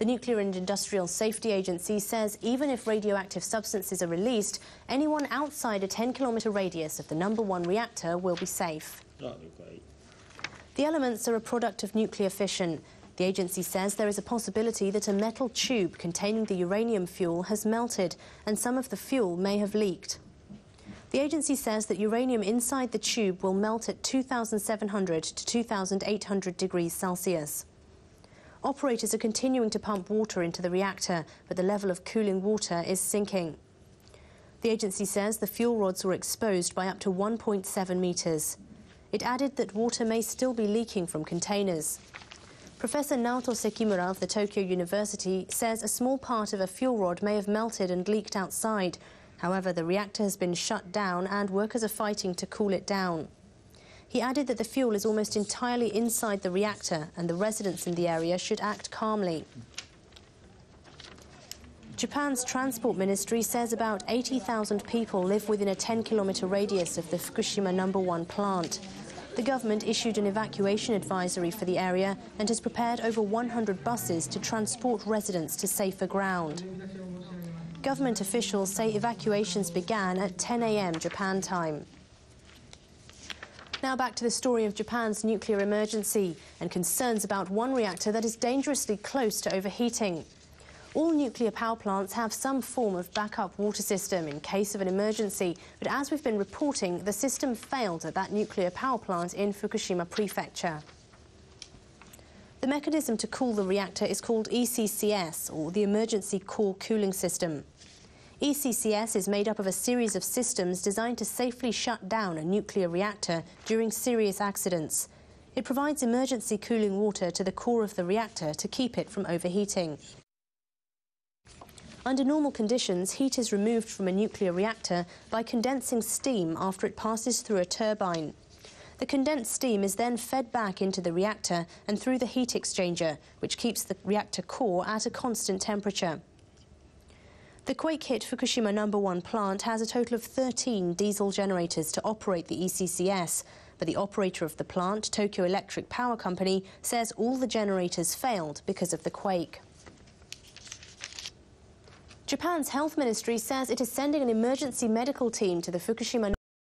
The Nuclear and Industrial Safety Agency says even if radioactive substances are released, anyone outside a 10-kilometre radius of the number 1 reactor will be safe. That'd be great. The elements are a product of nuclear fission. The agency says there is a possibility that a metal tube containing the uranium fuel has melted and some of the fuel may have leaked. The agency says that uranium inside the tube will melt at 2,700 to 2,800 degrees Celsius. Operators are continuing to pump water into the reactor, but the level of cooling water is sinking. The agency says the fuel rods were exposed by up to 1.7 metres. It added that water may still be leaking from containers. Professor Naoto Sekimura of the Tokyo University says a small part of a fuel rod may have melted and leaked outside. However, the reactor has been shut down and workers are fighting to cool it down. He added that the fuel is almost entirely inside the reactor and the residents in the area should act calmly. Japan's Transport Ministry says about 80,000 people live within a 10-kilometre radius of the Fukushima No. 1 plant. The government issued an evacuation advisory for the area and has prepared over 100 buses to transport residents to safer ground. Government officials say evacuations began at 10 a.m. Japan time. Now back to the story of Japan's nuclear emergency and concerns about one reactor that is dangerously close to overheating. All nuclear power plants have some form of backup water system in case of an emergency, but as we've been reporting, the system failed at that nuclear power plant in Fukushima Prefecture. The mechanism to cool the reactor is called ECCS, or the Emergency Core Cooling System. ECCS is made up of a series of systems designed to safely shut down a nuclear reactor during serious accidents. It provides emergency cooling water to the core of the reactor to keep it from overheating. Under normal conditions, heat is removed from a nuclear reactor by condensing steam after it passes through a turbine. The condensed steam is then fed back into the reactor and through the heat exchanger, which keeps the reactor core at a constant temperature. The quake-hit Fukushima No. 1 plant has a total of 13 diesel generators to operate the ECCS, but the operator of the plant, Tokyo Electric Power Company, says all the generators failed because of the quake. Japan's health ministry says it is sending an emergency medical team to the Fukushima